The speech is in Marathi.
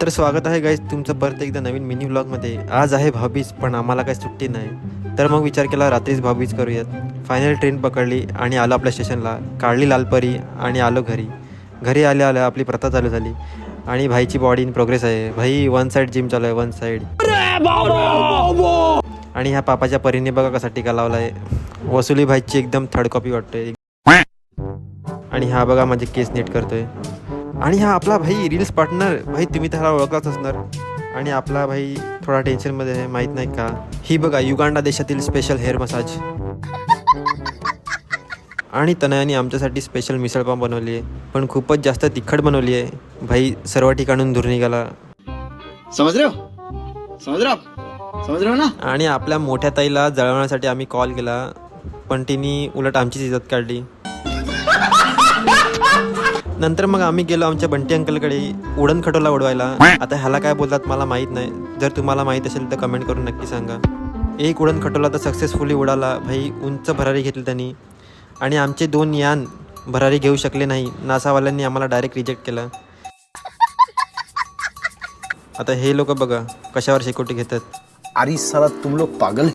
तर स्वागत आहे गाईज तुमचं परत एकदा नवीन मिनी व्लॉगमध्ये. आज आहे भाऊबीज पण आम्हाला काही सुट्टी नाही, तर मग विचार केला रात्रीच भाऊबीज करूयात. फायनल ट्रेन पकडली आणि आलो आपल्या स्टेशनला, काढली लालपरी आणि आलो घरी. घरी आल्या आल्या आपली प्रथा चालू झाली आणि भाईची बॉडी इन प्रोग्रेस आहे. भाई वन साईड जिम चालू आहे, वन साईड. आणि ह्या पापाच्या परीने बघा कसा टीका लावला आहे. वसुली भाईची एकदम थर्ड कॉपी वाटतोय. आणि हा बघा माझे केस नीट करतोय. आणि हा आपला भाई रील्स पार्टनर. भाई तुम्ही त्याला ओळखलाच असणार. आणि आपला भाई थोडा टेन्शनमध्ये आहे, माहीत नाही का. ही बघा युगांडा देशातील स्पेशल हेअर मसाज. आणि तनयाने आमच्यासाठी स्पेशल मिसळपाव बनवली आहे, पण खूपच जास्त तिखट बनवली आहे. भाई सर्व ठिकाणून दूर निघाला. समझ रहे हो ना. आणि आपल्या मोठ्या ताईला जळवण्यासाठी आम्ही कॉल केला, पण तिने उलट आमचीच इज्जत काढली. नंतर मग आम्ही गेलो आमच्या बंटी अंकलकडे उडण खटोला उडवायला. आता ह्याला काय बोलतात मला माहीत नाही, जर तुम्हाला माहीत असेल तर कमेंट करून नक्की सांगा. एक उडण खटोला तर सक्सेसफुली उडाला. भाई उंच भरारी घेतली त्यांनी. आणि आमचे 2 यान भरारी घेऊ शकले नाही. नासावाल्यांनी आम्हाला डायरेक्ट रिजेक्ट केलं. आता हे लोक बघा कशावर शेकोटी घेतात. अरे साला तुम लोग पागल